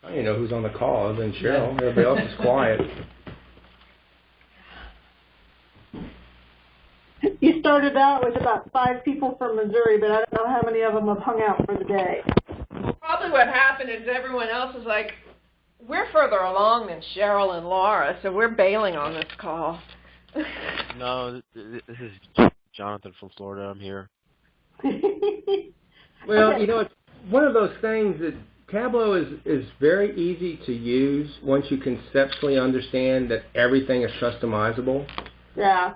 I don't even know who's on the call other than Cheryl. Everybody else is quiet. You started out with about 5 people from Missouri, but I don't know how many of them have hung out for the day. Probably what happened is everyone else was like, we're further along than Cheryl and Laura, so we're bailing on this call. No, this is Jonathan from Florida. I'm here. Well, you know, it's one of those things that Tableau is very easy to use once you conceptually understand that everything is customizable. Yeah.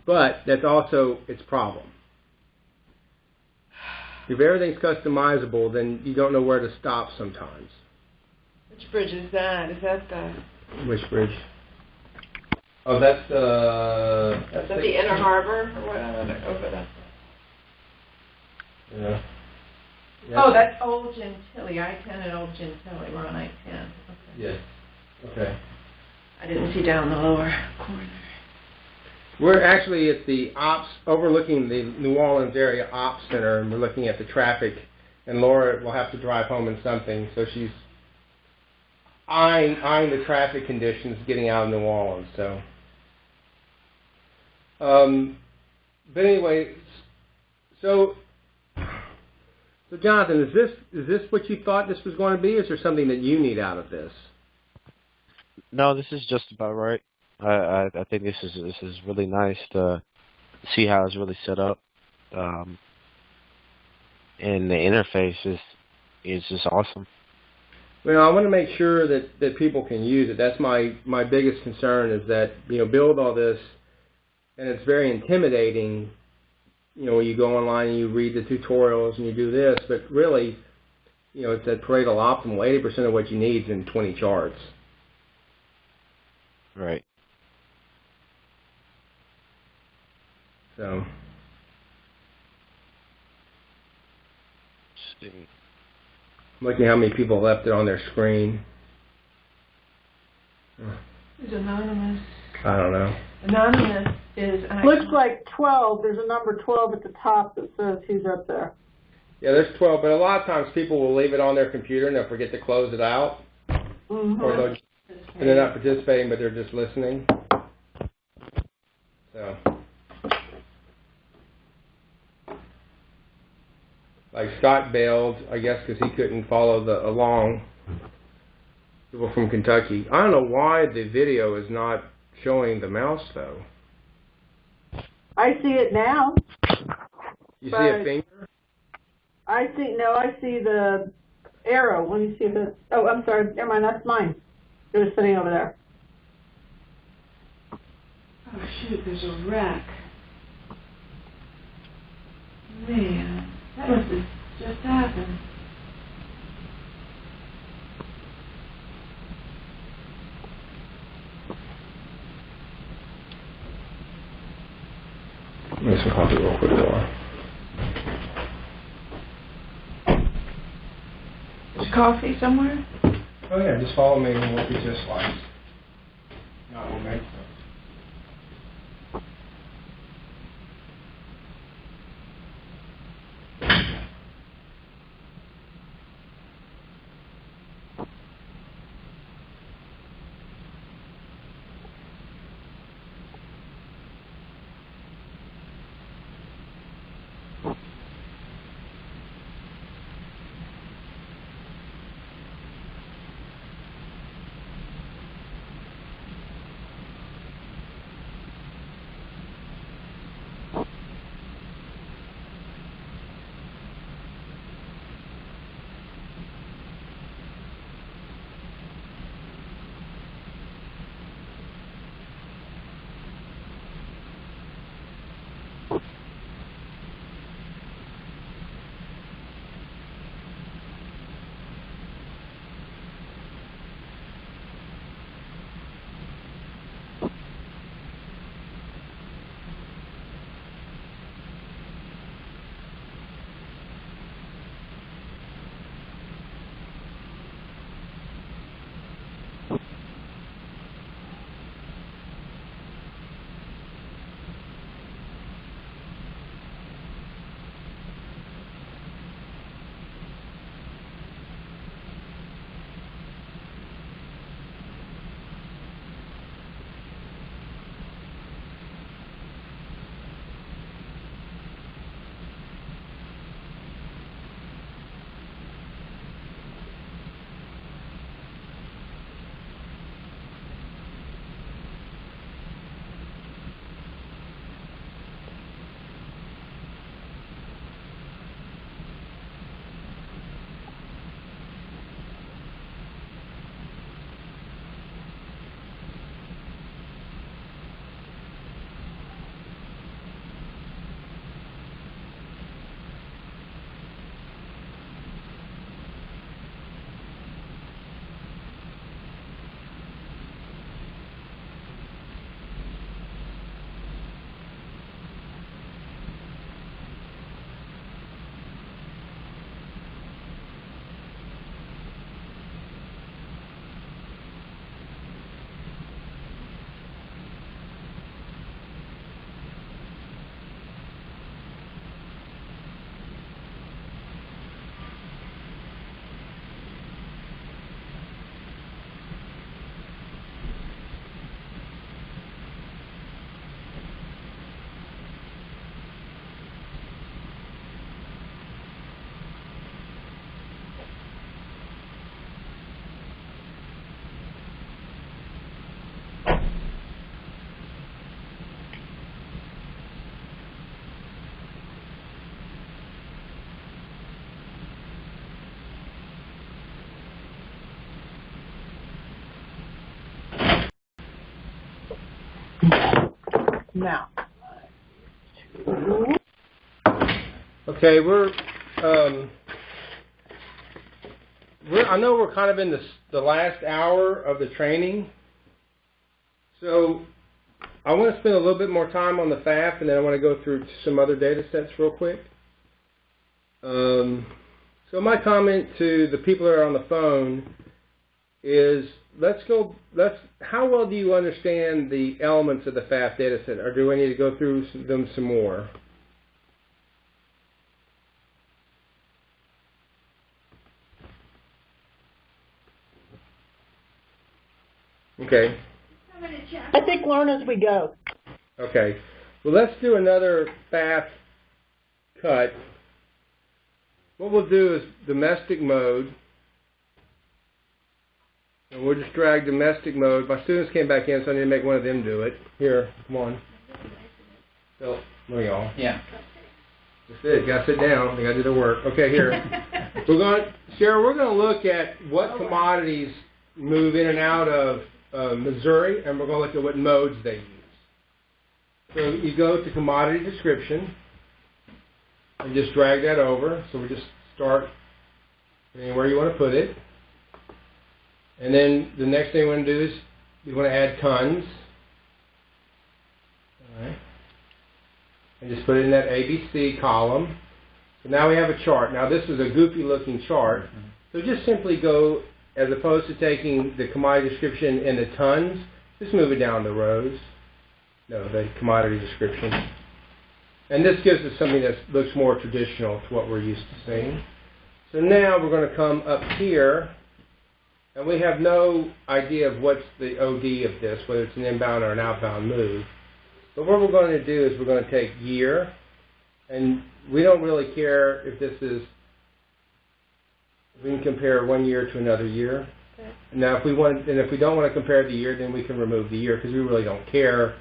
But that's also its problem. If everything's customizable, then you don't know where to stop sometimes. Which bridge is that? Is that the... Which bridge? Oh, that's the... Is that the Inner Harbor or whatever? Over there. Yeah. Oh, that's Old Gentilly. I-10 at Old Gentilly. We're on I-10. Okay. Yes. Okay. I didn't see down the lower corner. We're actually at the ops, overlooking the New Orleans area ops center, and we're looking at the traffic. And Laura will have to drive home in something, so she's eyeing the traffic conditions getting out of New Orleans. So, but anyway, so Jonathan, is this what you thought this was going to be? Or is there something that you need out of this? No, this is just about right. I think this is really nice to see how it's really set up, and the interface is just awesome. Well, I want to make sure that people can use it. That's my biggest concern, is that, you know, build all this, and it's very intimidating, you know, when you go online and you read the tutorials and you do this, but really, you know, it's that Pareto optimal. 80% of what you need is in 20 charts. Right. So, looking at how many people left it on their screen. Who's anonymous? I don't know. Anonymous is... Looks like 12. There's a number 12 at the top that says who's up there. Yeah, there's 12, but a lot of times people will leave it on their computer and they'll forget to close it out. Mm-hmm. Or and they're not participating, but they're just listening. So, like Scott bailed, I guess, because he couldn't follow along. People from Kentucky. I don't know why the video is not showing the mouse, though. I see it now. You see a finger? I see the arrow. Let me see if it's... Oh, I'm sorry. Never mind, that's mine. It was sitting over there. Oh, shoot, there's a wreck. Man, that must have just happened. Make some coffee real quick, Laura. There's coffee somewhere? Oh yeah, just follow me and we'll get you a slice. No, we'll make some. Now. Okay, I know we're kind of in the last hour of the training, so I want to spend a little bit more time on the FAF, and then I want to go through some other data sets real quick. So my comment to the people that are on the phone is, how well do you understand the elements of the FAF data set, or do I need to go through them some more? Okay. I think learn as we go. Okay. Well, let's do another FAF cut. What we'll do is domestic mode. And we'll just drag domestic mode. My students came back in, so I need to make one of them do it. Here, come on. So, look at y'all. Yeah. That's it. Got to sit down. They got to do their work. Okay, here. Cheryl, we're going to look at what commodities move in and out of Missouri, and we're going to look at what modes they use. So you go to commodity description and just drag that over. So we just start anywhere you want to put it. And then the next thing we want to do is we want to add tons. All right. And just put it in that ABC column. So now we have a chart. Now this is a goofy looking chart. So just simply go, as opposed to taking the commodity description in the tons, just move it down the rows. No, the commodity description. And this gives us something that looks more traditional to what we're used to seeing. So now we're going to come up here, and we have no idea of what's the OD of this, whether it's an inbound or an outbound move. But what we're going to do is we're going to take year, and we don't really care if this is, we can compare one year to another year. Okay. Now, if we don't want to compare the year, then we can remove the year, because we really don't care,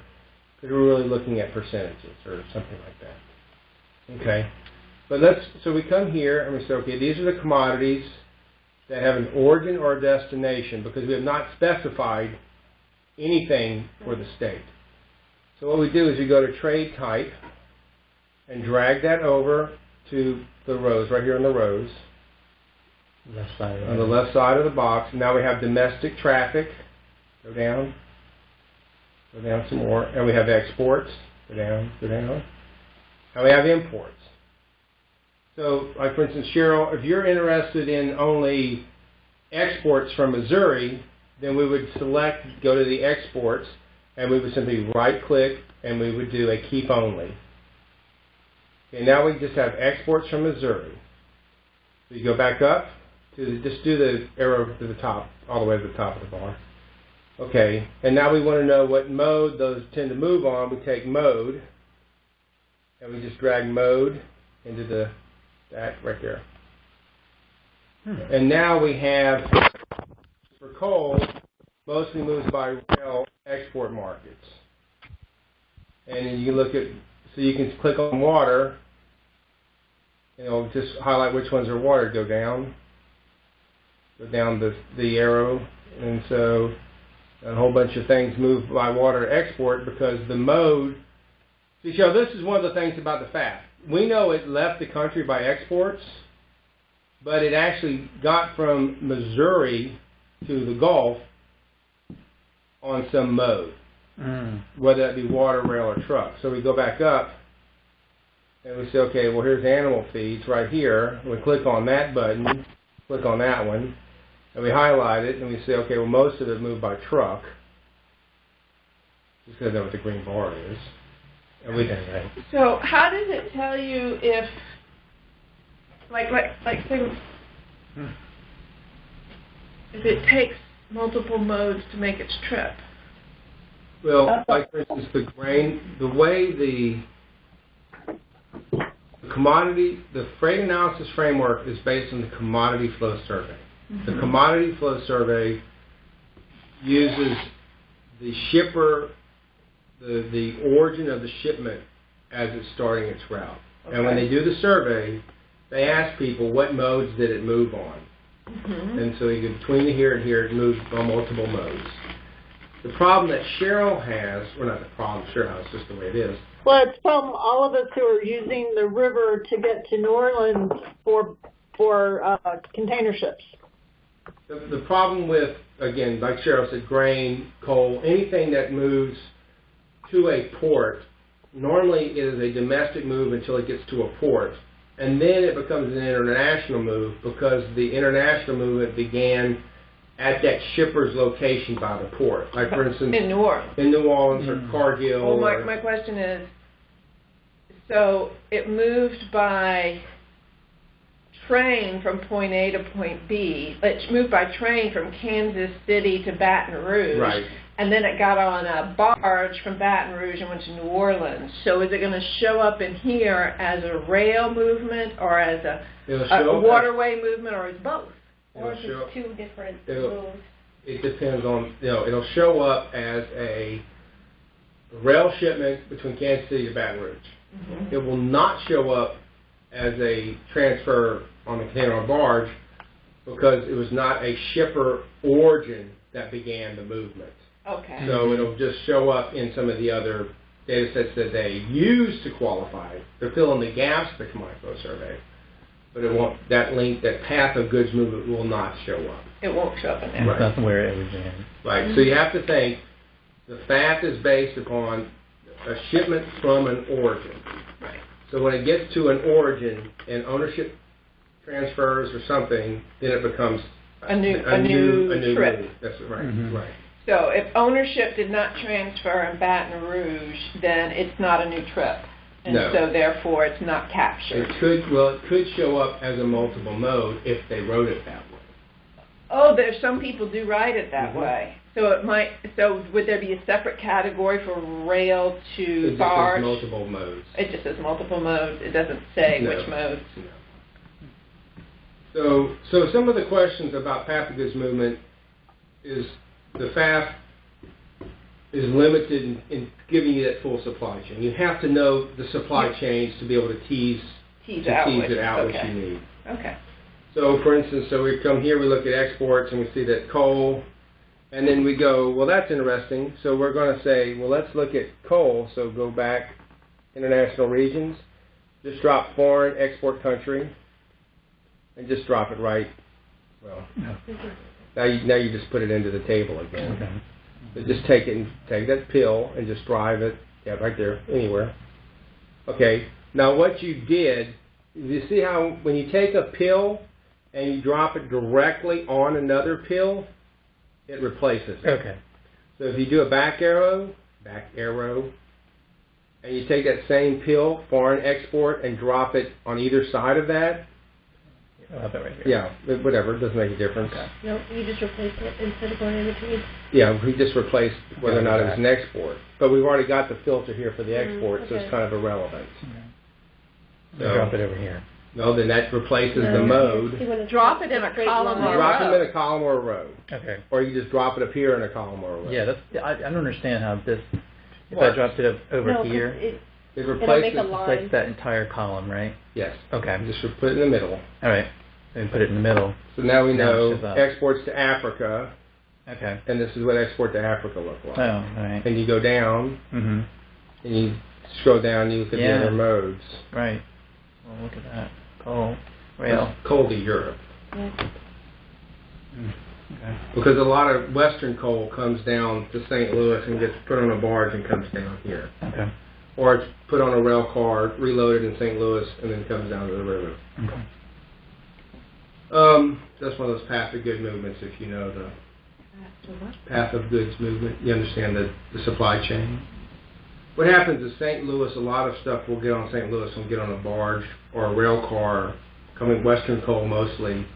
because we're really looking at percentages or something like that. Okay. But so we come here and we say, okay, these are the commodities that have an origin or a destination, because we have not specified anything for the state. So what we do is we go to trade type and drag that over to the rows, right here in the rows. Left side. On the left side of the box. And now we have domestic traffic. Go down. Go down some more. And we have exports. Go down. Go down. And we have imports. So, like for instance, Cheryl, if you're interested in only exports from Missouri, then we would go to the exports, and we would simply right-click, and we would do a keep only. Okay, now we just have exports from Missouri. So you go back up, just do the arrow to the top, all the way to the top of the bar. Okay, and now we want to know what mode those tend to move on. We take mode, and we just drag mode into that right there. And now we have, for coal, mostly moves by rail export markets. And you look at, so you can click on water, and it'll just highlight which ones are water. Go down the arrow, and so a whole bunch of things move by water export, because the mode, see, Joe, this is one of the things about the FAF. We know it left the country by exports, but it actually got from Missouri to the Gulf on some mode, whether that be water, rail, or truck. So we go back up, and we say, okay, well, here's animal feeds right here. We click on that button, click on that one, and we highlight it, and we say, okay, well, most of it moved by truck. Just because I know what the green bar is. And we can, right? So how does it tell you if, like say, if it takes multiple modes to make its trip? Well, like for instance, the way the commodity, the freight analysis framework is based on the commodity flow survey. The commodity flow survey uses the shipper, the origin of the shipment as it's starting its route. Okay. And when they do the survey, they ask people what modes did it move on. And so you go between here and here, it moves on multiple modes. The problem that Cheryl has, well, not the problem Cheryl has, just the way it is. Well, it's from all of us who are using the river to get to New Orleans for container ships. The problem with, again, like Cheryl said, grain, coal, anything that moves to a port, normally it is a domestic move until it gets to a port. And then it becomes an international move because the international movement began at that shipper's location by the port. Like, for instance, in New Orleans. In New Orleans or Cargill. Well, my question is, so it moved by train from point A to point B. It moved by train from Kansas City to Baton Rouge. Right. And then it got on a barge from Baton Rouge and went to New Orleans. So is it going to show up in here as a rail movement or as a waterway movement, or is both? Or is it two different moves? It depends on, it'll show up as a rail shipment between Kansas City to Baton Rouge. Mm-hmm. It will not show up as a transfer on the container or barge because it was not a shipper origin that began the movement. Okay. So it'll just show up in some of the other data sets that they use to qualify. They're filling the gaps of the Commodity Flow Survey. But it won't, that link, that path of goods movement will not show up. It won't show up in there. Right. That's where it originated. Right. So you have to think the FAF is based upon a shipment from an origin. Right. So when it gets to an origin and ownership transfers or something, then it becomes a new trip. Move. That's right. Mm-hmm. Right. So if ownership did not transfer in Baton Rouge, then it's not a new trip. And No. so therefore it's not captured. It could show up as a multiple mode if they wrote it that way. Oh, there's some people do write it that Mm-hmm. way. So it might. So would there be a separate category for rail to It barge? just says multiple modes. It just says multiple modes. It doesn't say No. which modes. No. So some of the questions about path of goods movement is the FAF is limited in giving you that full supply chain. You have to know the supply chains to be able to tease it out what you need. Okay. So, for instance, we come here, we look at exports, and we see that coal, and then we go, well, that's interesting. So we're going to say, well, let's look at coal. So go back, international regions, just drop foreign export country, and just drop it right. Well, now you just put it into the table again. Okay. So just take that pill and just drive it, right there, anywhere. Okay. Now what you did, you see how when you take a pill and you drop it directly on another pill, it replaces it. Okay. So if you do a back arrow, and you take that same pill, foreign export, and drop it on either side of that, I'll have that right here. yeah, whatever, it doesn't make a difference. Okay. No, you just replace it instead of going in between. Yeah, we just replaced whether or not it was an export. But we've already got the filter here for the export, so it's okay. kind of irrelevant. Okay. So, Drop it over here. No, then that replaces the See, mode. when it's Drop it in a straight column line. or Drop row. them in a column or a row. Okay. Or you just drop it up here in a column or a row. Yeah, I don't understand how this. If Works. I dropped it over No, 'cause here, It it'll replaces, make a it's line. like that entire column, right? yes. Okay. Just put it in the middle. All right. And put it in the middle. So now we Now it know shows up. exports to Africa, Okay. and this is what export to Africa look like. Oh, all right. And you go down, Mm-hmm. and you scroll down, and you look at the Yeah. other modes. Right. Well, look at that. Coal. Rail. That's coal to Europe. Yeah. Okay. Because a lot of Western coal comes down to St. Louis and gets put on a barge and comes down here. Okay. Or it's put on a rail car, reloaded in St. Louis, and then comes down to the river. Okay. That's one of those path of good movements, if you know the path of goods movement. You understand the supply chain. What happens is St. Louis, a lot of stuff will get on St. Louis will get on a barge or a rail car, coming Western coal mostly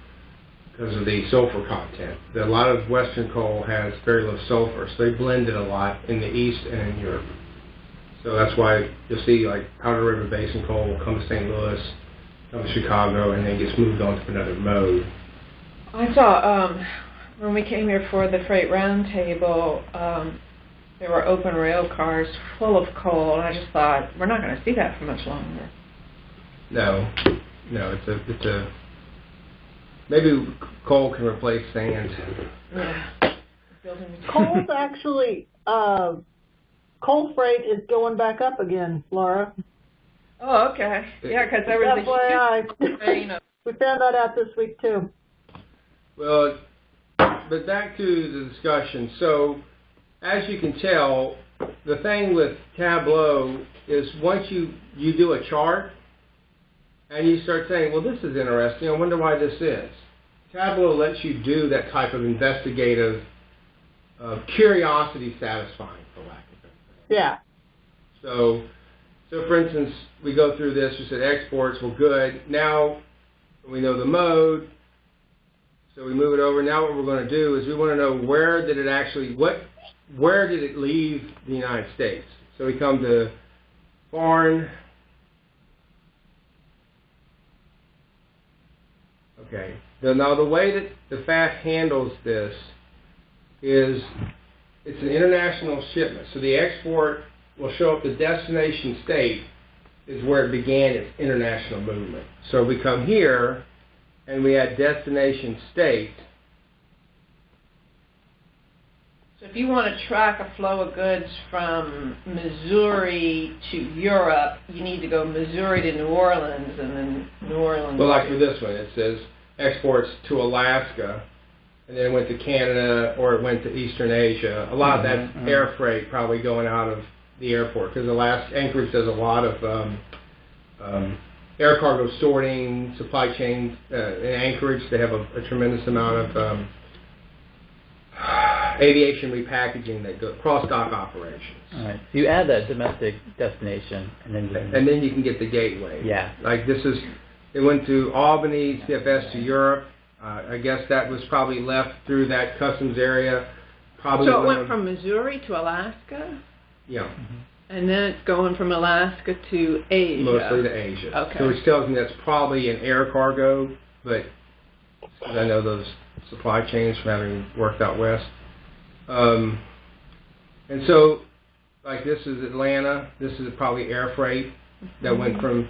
because of the sulfur content. A lot of Western coal has very low sulfur, so they blend it a lot in the East and in Europe. So that's why you'll see like Powder River Basin coal will come to St. Louis, come to Chicago, and then gets moved on to another mode. I saw when we came here for the Freight Roundtable, there were open rail cars full of coal, and I just thought, we're not going to see that for much longer. No, it's a maybe coal can replace sand. Yeah. Building materials. Coal's actually, coal freight is going back up again, Laura. Oh, okay. Yeah, because there was a huge train of... We found that out this week, too. Well, but back to the discussion. So, as you can tell, the thing with Tableau is once you do a chart and you start saying, well, this is interesting, I wonder why this is. Tableau lets you do that type of investigative, curiosity satisfying, for lack of a better term. Yeah. So for instance, we go through this, we said exports, well, good. Now we know the mode, so we move it over. Now what we're going to do is we want to know where did it leave the United States? So we come to foreign. Okay. Now the way that the FAF handles this is it's an international shipment. So the export will show up the destination state is where it began its international movement. So we come here and we add destination state. So if you want to track a flow of goods from Missouri to Europe, you need to go Missouri to New Orleans and then New Orleans. Well, like for this one, it says exports to Alaska, and then it went to Canada or it went to Eastern Asia. A lot of that's air freight probably going out of the airport because Anchorage does a lot of air cargo sorting, supply chain in Anchorage. They have a tremendous amount of aviation repackaging that goes cross-dock operations. All right. So you add that domestic destination, and then you can get the gateway. Yeah. Like it went to Albany, CFS to Europe. I guess that was probably left through that customs area. Probably. So it went from Missouri to Alaska? Yeah. Mm-hmm. And then it's going from Alaska to Asia. Mostly to Asia. Okay. So which tells me that's probably an air cargo, but I know those supply chains from having worked out west. And so, like this is Atlanta. This is probably air freight that went from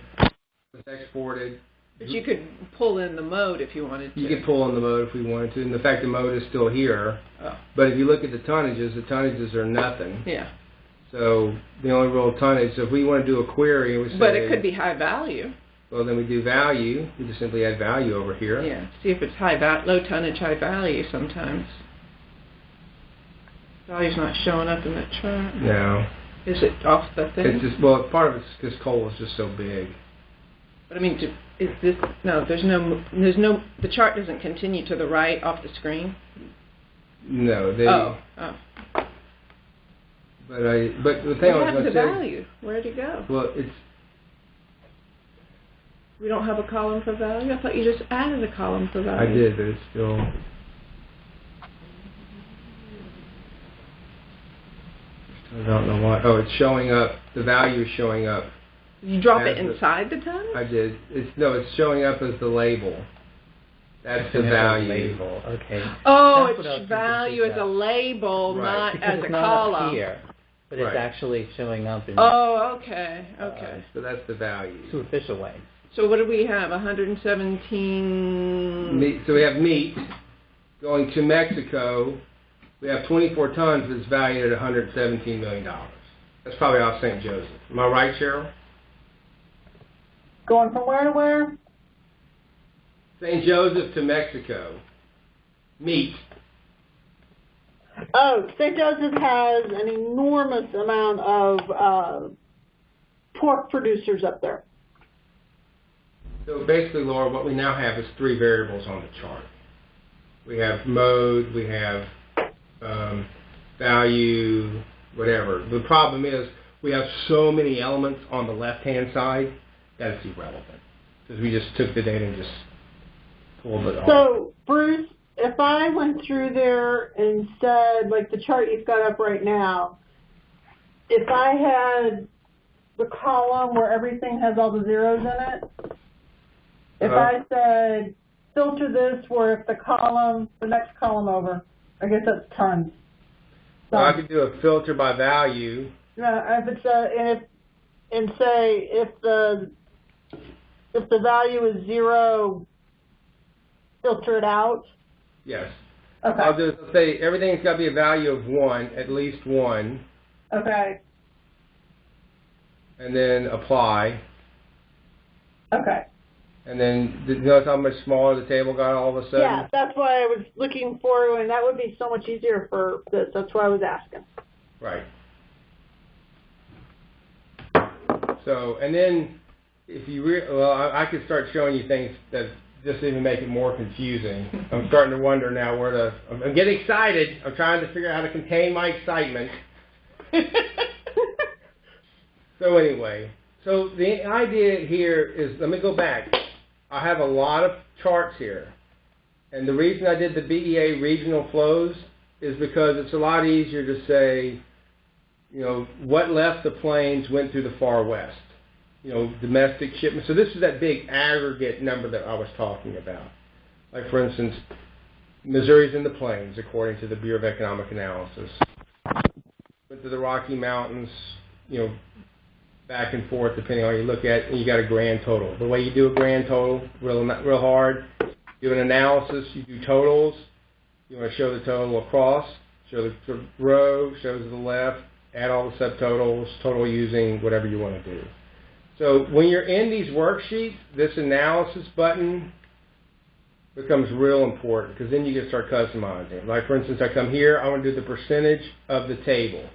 exported. But you could pull in the mode if you wanted to. You could pull in the mode if we wanted to. And the fact the mode is still here. Oh. But if you look at the tonnages are nothing. Yeah. So the only real tonnage, so if we want to do a query, we say... But it could be high value. Well, then we do value. We just simply add value over here. Yeah. See if it's low tonnage, high value sometimes. Value's not showing up in that chart. No. Is it off the thing? It's just, well, part of it's because coal is just so big. But I mean, is this, no, there's no, the chart doesn't continue to the right off the screen? No, they... Oh. But the thing I was going to say... value? Where'd it go? Well, it's... We don't have a column for value? I thought you just added a column for value. I did, but it's still... I don't know why. Oh, it's showing up. The value is showing up. You drop it inside the tonnage? I did. It's showing up as the label. That's the value. Label. Okay. Oh, it's value as a label, right. not as a it's not column. Up here, but it's actually showing up in. Oh, okay. Okay. So that's the value. Two official ways. So what do we have? 117. So we have meat going to Mexico. We have 24 tons, but it's valued at $117 million. That's probably off St. Joseph. Am I right, Cheryl? Going from where to where? St. Joseph to Mexico. Meat. Oh, St. Joseph has an enormous amount of pork producers up there. So basically, Laura, what we now have is three variables on the chart. We have mode, we have value, whatever. The problem is we have so many elements on the left-hand side that it's irrelevant because we just took the data and just pulled it off. So, Bruce, if I went through there and said, like the chart you've got up right now, if I had the column where everything has all the zeros in it, if I said, filter this where if the next column over, I guess that's tons. So, well, I could do a filter by value. Yeah, if it's and say if the value is 0, filter it out. Yes. Okay. I'll just say everything's got to be a value of 1, at least 1, Okay. and then apply. Okay. And then, did you notice how much smaller the table got all of a sudden? Yeah, that's why I was looking for, and that would be so much easier for this. That's why I was asking. Right. So, and then, if you I could start showing you things that just even make it more confusing. I'm starting to wonder now where to. I'm getting excited. I'm trying to figure out how to contain my excitement. So anyway, so the idea here is, let me go back. I have a lot of charts here, and the reason I did the BEA regional flows is because it's a lot easier to say, you know, what left the plains went through the far west. You know, domestic shipment. So this is that big aggregate number that I was talking about. Like, for instance, Missouri's in the plains, according to the Bureau of Economic Analysis. Went to the Rocky Mountains, you know, back and forth, depending on how you look at it, and you got a grand total. The way you do a grand total, real hard. Do an analysis, you do totals. You want to show the total across, show the row, shows to the left, add all the subtotals, total using whatever you want to do. So when you're in these worksheets, this analysis button becomes real important, because then you can start customizing. Like, for instance, I come here, I want to do the percentage of the table.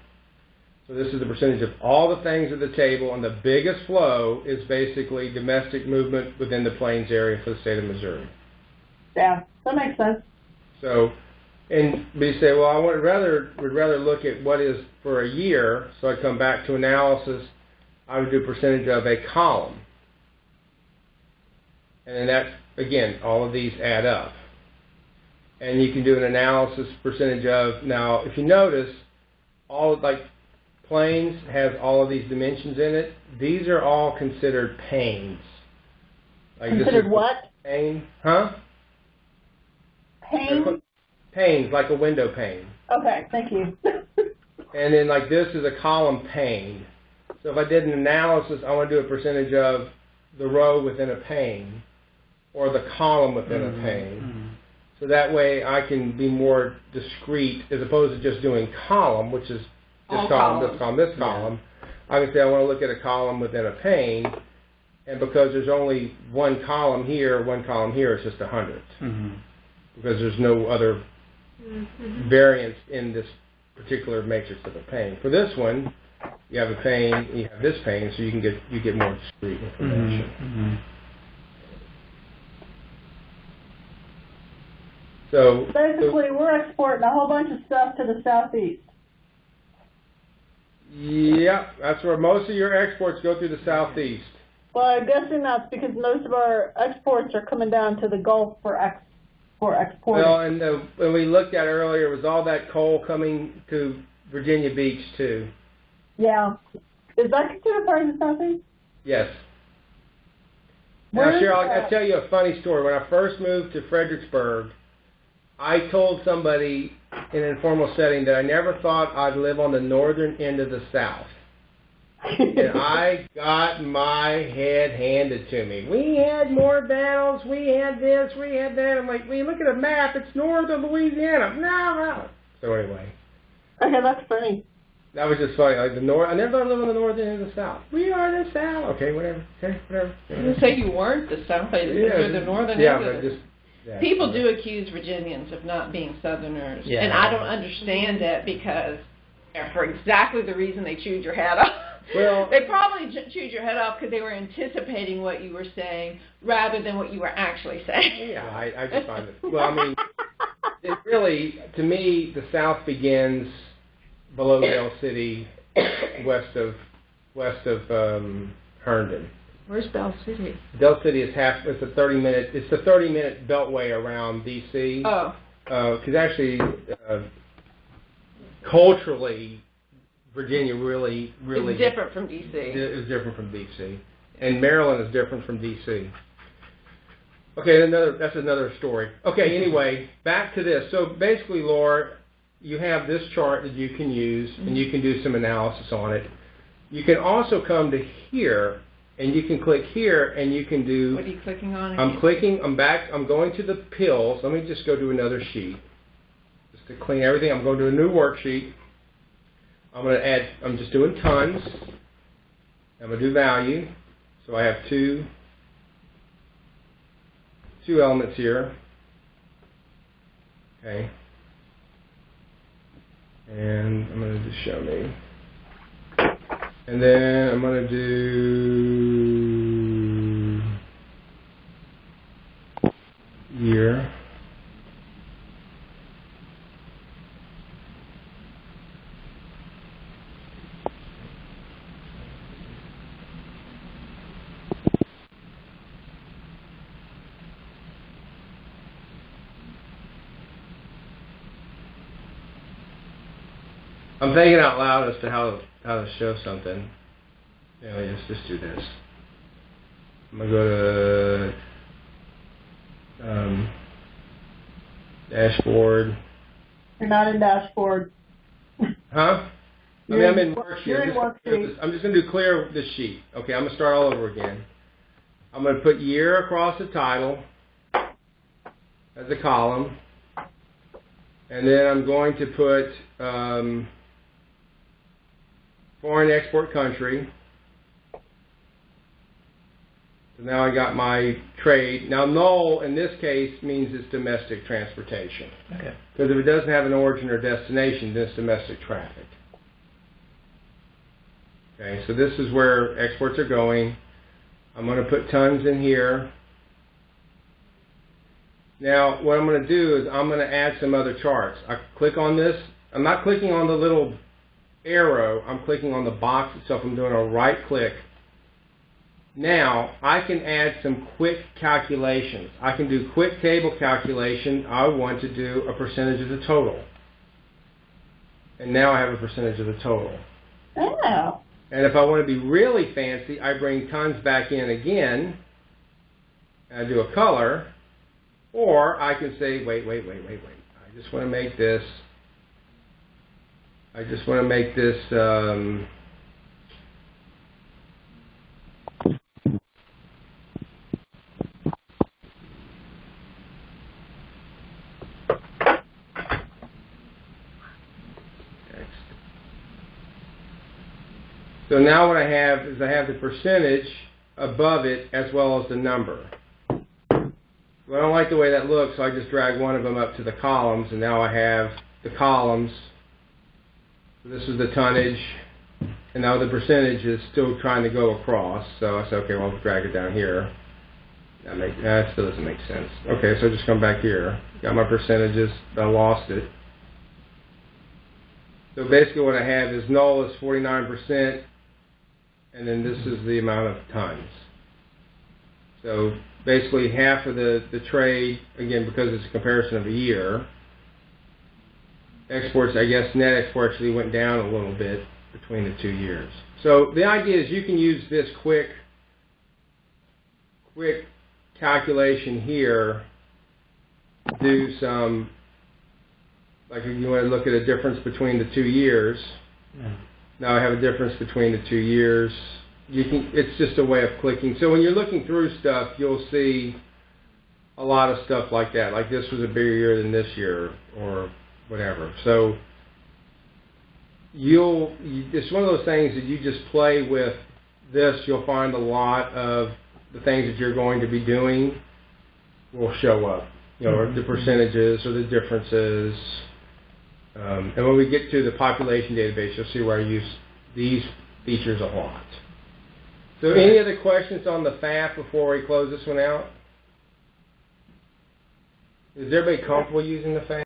So this is the percentage of all the things of the table, and the biggest flow is basically domestic movement within the plains area for the state of Missouri. Yeah, that makes sense. So, and you say, well, I would rather look at what is for a year, so I come back to analysis. I would do percentage of a column. And then that, again, all of these add up. And you can do an analysis percentage of, now, if you notice, all, like, plains has all of these dimensions in it. These are all considered panes. Like, Considered what? Pane. Huh? Pane? Panes, like a window pane. Okay, thank you. And then, like, this is a column pane. So if I did an analysis, I want to do a percentage of the row within a pane or the column within a pane. So that way I can be more discrete as opposed to just doing column, which is this column, this column, this column. I can say I want to look at a column within a pane, and because there's only one column here, it's just 100. Because there's no other variance in this particular matrix of a pane. For this one, you have a pane, you have this pane, so you get more discrete information. So basically, we're exporting a whole bunch of stuff to the southeast. Yep, that's where most of your exports go through the southeast. Well, I'm guessing that's because most of our exports are coming down to the Gulf for exporting. Well, and when we looked at earlier, it was all that coal coming to Virginia Beach too. Yeah. Is that considered part of the southeast? Yes. Now, Cheryl, I'll tell you a funny story. When I first moved to Fredericksburg, I told somebody in an informal setting that I never thought I'd live on the northern end of the South. And I got my head handed to me. We had more battles, we had this, we had that. I'm like, when you look at a map, it's north of Louisiana. No. So anyway. Okay, that's funny. That was just funny. Like the north, I never thought I'd live on the northern end of the South. We are the South. Okay, whatever. Okay, whatever. I didn't say you weren't the South. You're the northern end of it. People do accuse Virginians of not being Southerners, and I don't understand that because for exactly the reason they chewed your head off. Well, they probably chewed your head off because they were anticipating what you were saying rather than what you were actually saying. Yeah, I just find it. Well, I mean, it really, to me, the South begins below Dell City, west of Herndon. Where's Dell City? Dell City is it's a 30-minute beltway around D.C. Oh. Because actually, culturally, Virginia really it's different from D.C. Is different from D.C. And Maryland is different from D.C. Okay, that's another story. Okay, anyway, back to this. So basically, Laura, you have this chart that you can use, and you can do some analysis on it. You can also come to here, and you can click here, and you can do... What are you clicking on? I'm going to the pills. Let me just go to another sheet. just to clean everything. I'm going to do a new worksheet. I'm going to add, I'm just doing tons. I'm going to do value. So I have two elements here. Okay. And I'm going to just show me. And then I'm going to do year. I'm thinking out loud as to how to show something. Anyway, let's just do this. I'm going to go to dashboard. You're not in dashboard. Huh? I'm in worksheet. You're in worksheet. I'm just going to do clear this sheet. Okay, I'm going to start all over again. I'm going to put year across the title as a column. And then I'm going to put foreign export country. So now I got my trade. Now null in this case means it's domestic transportation. Okay. Because if it doesn't have an origin or destination, then it's domestic traffic. Okay, so this is where exports are going. I'm going to put tons in here. Now what I'm going to do is I'm going to add some other charts. I click on this. I'm not clicking on the little arrow. I'm clicking on the box itself. I'm doing a right click. Now I can add some quick calculations. I can do quick table calculation. I want to do a percentage of the total. And now I have a percentage of the total. Oh. And if I want to be really fancy, I bring tons back in again. And I do a color. Or I can say, wait. I just want to make this. So now what I have is I have the percentage above it as well as the number. Well, I don't like the way that looks, so I just drag one of them up to the columns, and now I have the columns. So this is the tonnage, and now the percentage is still trying to go across. So I said, okay, well, I'll drag it down here. That still doesn't make sense. Okay, so just come back here. Got my percentages, but I lost it. So basically what I have is null is 49%, and then this is the amount of tons. So basically half of the trade, again, because it's a comparison of a year. Exports, I guess net export actually went down a little bit between the 2 years. So the idea is you can use this quick calculation here, do some, like if you want to look at a difference between the 2 years. Yeah. Now I have a difference between the 2 years. It's just a way of clicking. So when you're looking through stuff, you'll see a lot of stuff like that. Like this was a bigger year than this year, or whatever. So it's one of those things that you just play with this. You'll find a lot of the things that you're going to be doing will show up. You know, the percentages or the differences. And when we get to the population database, you'll see where I use these features a lot. So any other questions on the FAF before we close this one out? Is everybody comfortable using the FAF?